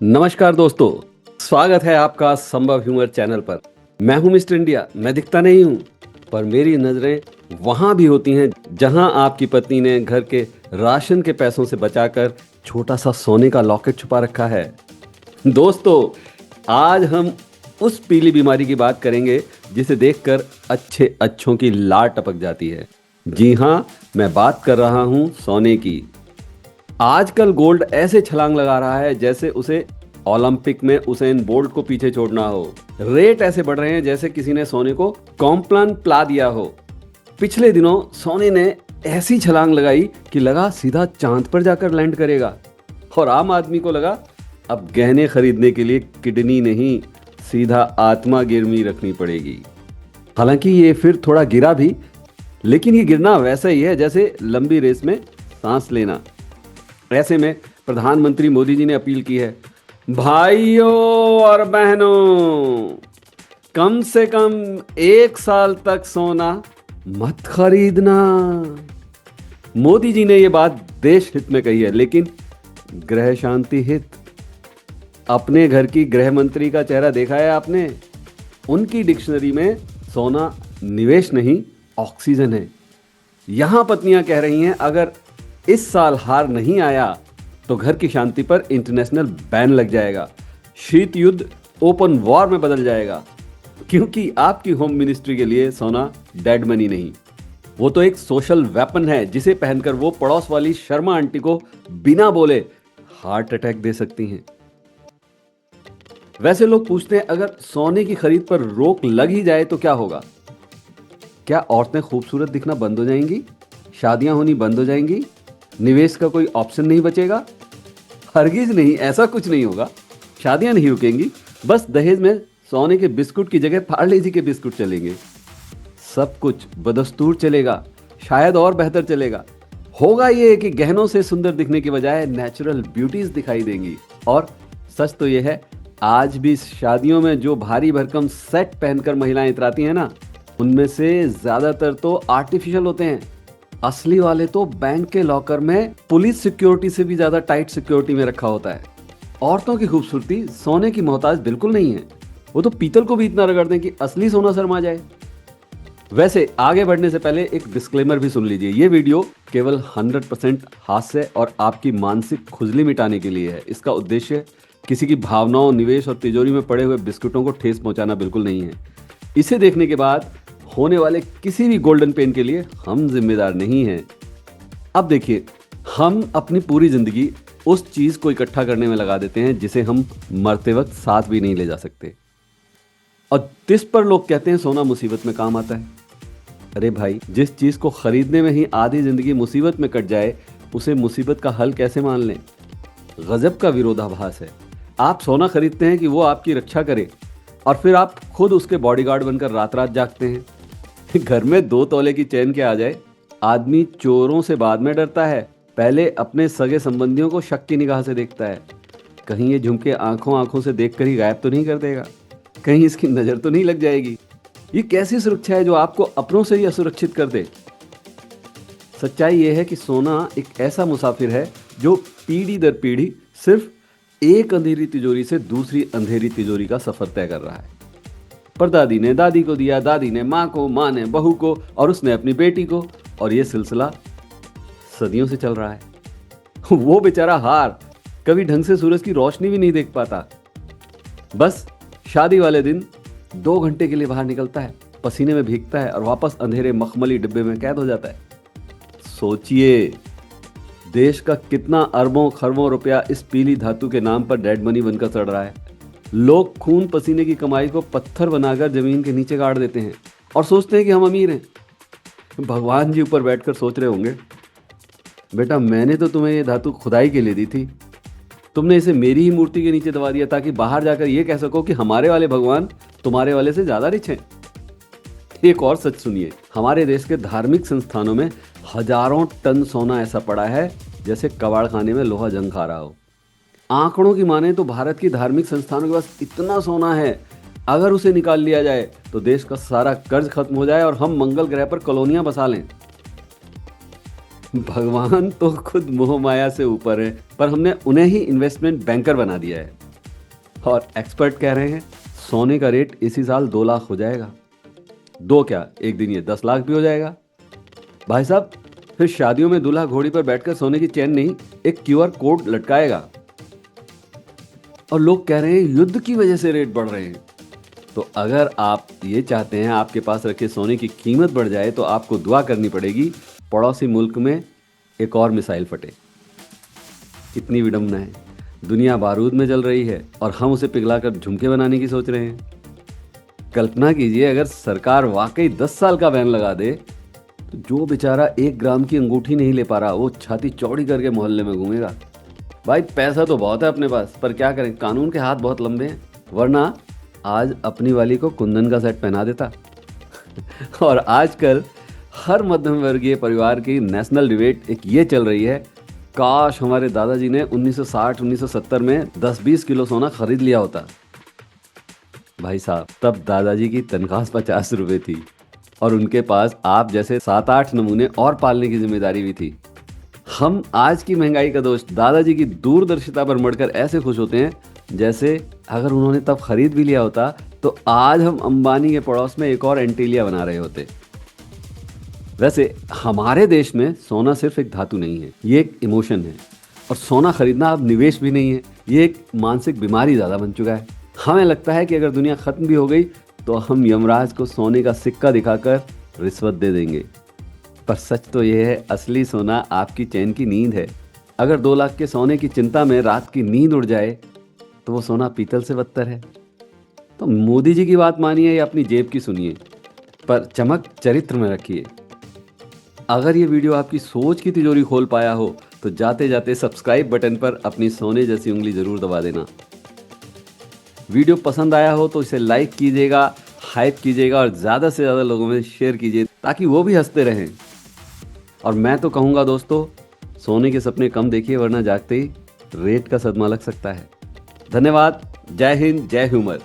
नमस्कार दोस्तों, स्वागत है आपका संभव ह्यूमर चैनल पर। मैं हूं मिस्टर इंडिया। मैं दिखता नहीं हूं, पर मेरी नजरें वहां भी होती हैं जहां आपकी पत्नी ने घर के राशन के पैसों से बचाकर छोटा सा सोने का लॉकेट छुपा रखा है। दोस्तों, आज हम उस पीली बीमारी की बात करेंगे जिसे देखकर अच्छे अच्छों की लार टपक जाती है। जी हां, मैं बात कर रहा हूं सोने की। आजकल गोल्ड ऐसे छलांग लगा रहा है जैसे उसे ओलंपिक में उसेन बोल्ट को पीछे छोड़ना हो। रेट ऐसे बढ़ रहे हैं जैसे किसी ने सोने को कॉम्प्लान पिला दिया हो। पिछले दिनों सोने ने ऐसी छलांग लगाई कि लगा सीधा चांद पर जाकर लैंड करेगा, और आम आदमी को लगा अब गहने खरीदने के लिए किडनी नहीं, सीधा आत्मा गिरवी रखनी पड़ेगी। हालांकि ये फिर थोड़ा गिरा भी, लेकिन ये गिरना वैसा ही है जैसे लंबी रेस में सांस लेना। ऐसे में प्रधानमंत्री मोदी जी ने अपील की है, भाइयों और बहनों, कम से कम 1 साल तक सोना मत खरीदना। मोदी जी ने यह बात देश हित में कही है, लेकिन गृह शांति हित। अपने घर की गृह मंत्री का चेहरा देखा है आपने? उनकी डिक्शनरी में सोना निवेश नहीं, ऑक्सीजन है। यहां पत्नियां कह रही हैं, अगर इस साल हार नहीं आया तो घर की शांति पर इंटरनेशनल बैन लग जाएगा, शीत युद्ध ओपन वॉर में बदल जाएगा। क्योंकि आपकी होम मिनिस्ट्री के लिए सोना डेड मनी नहीं, वो तो एक सोशल वेपन है जिसे पहनकर वो पड़ोस वाली शर्मा आंटी को बिना बोले हार्ट अटैक दे सकती हैं। वैसे लोग पूछते हैं, अगर सोने की खरीद पर रोक लग ही जाए तो क्या होगा? क्या औरतें खूबसूरत दिखना बंद हो जाएंगी? शादियां होनी बंद हो जाएंगी? निवेश का कोई ऑप्शन नहीं बचेगा? हरगिज नहीं, ऐसा कुछ नहीं होगा। शादियां नहीं रुकेंगी, बस दहेज में सोने के बिस्कुट की जगह पार्ले जी के बिस्कुट चलेंगे। सब कुछ बदस्तूर चलेगा, शायद और बेहतर चलेगा। होगा ये कि गहनों से सुंदर दिखने की बजाय नेचुरल ब्यूटीज दिखाई देंगी। और सच तो ये है, आज भी शादियों में जो भारी भरकम सेट पहनकर महिलाएं इतराती हैं ना, उनमें से ज्यादातर तो आर्टिफिशियल होते हैं। असली वाले तो बैंक के लॉकर में पुलिस सिक्योरिटी से भी ज्यादा टाइट सिक्योरिटी में रखा होता है। औरतों की खूबसूरती सोने की मोहताज बिल्कुल नहीं है। वो तो पीतल को भी इतना रगड़ दें कि असली सोना शर्मा जाए। वैसे आगे बढ़ने से पहले एक डिस्क्लेमर भी सुन लीजिए। ये वीडियो केवल 100% हास्य और आपकी मानसिक खुजली मिटाने के लिए है। इसका उद्देश्य किसी की भावनाओं, निवेश और तिजोरी में पड़े हुए बिस्कुटों को ठेस पहुंचाना बिल्कुल नहीं है। इसे देखने के बाद होने वाले किसी भी गोल्डन पेन के लिए हम जिम्मेदार नहीं हैं। अब देखिए, हम अपनी पूरी जिंदगी उस चीज को इकट्ठा करने में लगा देते हैं जिसे हम मरते वक्त साथ भी नहीं ले जा सकते, और जिस पर लोग कहते हैं सोना मुसीबत में काम आता है। अरे भाई, जिस चीज को खरीदने में ही आधी जिंदगी मुसीबत में कट जाए, उसे मुसीबत का हल कैसे मान लें? गजब का विरोधाभास है। आप सोना खरीदते हैं कि वो आपकी रक्षा करे, और फिर आप खुद उसके बॉडीगार्ड बनकर रात रात जागते हैं। घर में 2 तोले की चैन के आ जाए, आदमी चोरों से बाद में डरता है, पहले अपने सगे संबंधियों को शक की निगाह से देखता है। कहीं ये झुमके आंखों आंखों से देखकर ही गायब तो नहीं कर देगा? कहीं इसकी नजर तो नहीं लग जाएगी? ये कैसी सुरक्षा है जो आपको अपनों से ही असुरक्षित कर दे? सच्चाई ये है कि सोना एक ऐसा मुसाफिर है जो पीढ़ी दर पीढ़ी सिर्फ एक अंधेरी तिजोरी से दूसरी अंधेरी तिजोरी का सफर तय कर रहा है। परदादी ने दादी को दिया, दादी ने माँ को, माँ ने बहू को, और उसने अपनी बेटी को, और ये सिलसिला सदियों से चल रहा है। वो बेचारा हार कभी ढंग से सूरज की रोशनी भी नहीं देख पाता। बस शादी वाले दिन 2 घंटे के लिए बाहर निकलता है, पसीने में भीगता है और वापस अंधेरे मखमली डिब्बे में कैद हो जाता है। सोचिए, देश का कितना अरबों खरबों रुपया इस पीली धातु के नाम पर डेड मनी बनकर चढ़ रहा है। लोग खून पसीने की कमाई को पत्थर बनाकर जमीन के नीचे गाड़ देते हैं और सोचते हैं कि हम अमीर हैं। भगवान जी ऊपर बैठकर सोच रहे होंगे, बेटा मैंने तो तुम्हें ये धातु खुदाई के लिए दी थी, तुमने इसे मेरी ही मूर्ति के नीचे दबा दिया ताकि बाहर जाकर ये कह सको कि हमारे वाले भगवान तुम्हारे वाले से ज्यादा रिच हैं। एक और सच सुनिए, हमारे देश के धार्मिक संस्थानों में हजारों टन सोना ऐसा पड़ा है जैसे कबाड़ खाने में लोहा जंग खा रहा हो। आंकड़ों की माने तो भारत की धार्मिक संस्थानों के पास इतना सोना है, अगर उसे निकाल लिया जाए तो देश का सारा कर्ज खत्म हो जाए और हम मंगल ग्रह पर कॉलोनियां बसा लें। भगवान तो खुद मोह माया से ऊपर है, पर हमने उन्हें ही इन्वेस्टमेंट बैंकर बना दिया है। और एक्सपर्ट कह रहे हैं सोने का रेट इसी साल 2 लाख हो जाएगा। 2 क्या, एक दिन ये 10 लाख भी हो जाएगा। भाई साहब, फिर शादियों में दूल्हा घोड़ी पर बैठकर सोने की चेन नहीं, एक QR कोड लटकाएगा। और लोग कह रहे हैं युद्ध की वजह से रेट बढ़ रहे हैं। तो अगर आप ये चाहते हैं आपके पास रखे सोने की कीमत बढ़ जाए तो आपको दुआ करनी पड़ेगी पड़ोसी मुल्क में एक और मिसाइल फटे। कितनी विडंबना है, दुनिया बारूद में जल रही है और हम उसे पिघलाकर झुमके बनाने की सोच रहे हैं। कल्पना कीजिए अगर सरकार वाकई 10 साल का बैन लगा दे तो जो बेचारा 1 ग्राम की अंगूठी नहीं ले पा रहा वो छाती चौड़ी करके मोहल्ले में घूमेगा। भाई पैसा तो बहुत है अपने पास, पर क्या करें, कानून के हाथ बहुत लंबे हैं, वरना आज अपनी वाली को कुंदन का सेट पहना देता। और आजकल हर मध्यम वर्गीय परिवार की नेशनल डिबेट एक ये चल रही है, काश हमारे दादाजी ने 1960-1970 में 10-20 किलो सोना खरीद लिया होता। भाई साहब, तब दादाजी की तनख्वाह 50 रुपए थी और उनके पास आप जैसे 7-8 नमूने और पालने की जिम्मेदारी भी थी। हम आज की महंगाई का दोष दादाजी की दूरदर्शिता पर मढ़कर ऐसे खुश होते हैं जैसे अगर उन्होंने तब खरीद भी लिया होता तो आज हम अंबानी के पड़ोस में एक और एंटीलिया बना रहे होते। वैसे हमारे देश में सोना सिर्फ एक धातु नहीं है, ये एक इमोशन है। और सोना खरीदना अब निवेश भी नहीं है, ये एक मानसिक बीमारी ज़्यादा बन चुका है। हमें लगता है कि अगर दुनिया खत्म भी हो गई तो हम यमराज को सोने का सिक्का दिखाकर रिश्वत दे देंगे। पर सच तो यह है, असली सोना आपकी चैन की नींद है। अगर 2 लाख के सोने की चिंता में रात की नींद उड़ जाए तो वो सोना पीतल से बदतर है। तो मोदी जी की बात मानिए या अपनी जेब की सुनिए, पर चमक चरित्र में रखिए। अगर ये वीडियो आपकी सोच की तिजोरी खोल पाया हो तो जाते जाते सब्सक्राइब बटन पर अपनी सोने जैसी उंगली जरूर दबा देना। वीडियो पसंद आया हो तो इसे लाइक कीजिएगा, हाइप कीजिएगा और ज़्यादा से ज़्यादा लोगों में शेयर कीजिए ताकि वो भी हंसते रहें। और मैं तो कहूँगा दोस्तों, सोने के सपने कम देखिए वरना जागते ही रेट का सदमा लग सकता है। धन्यवाद। जय हिंद, जय ह्यूमर।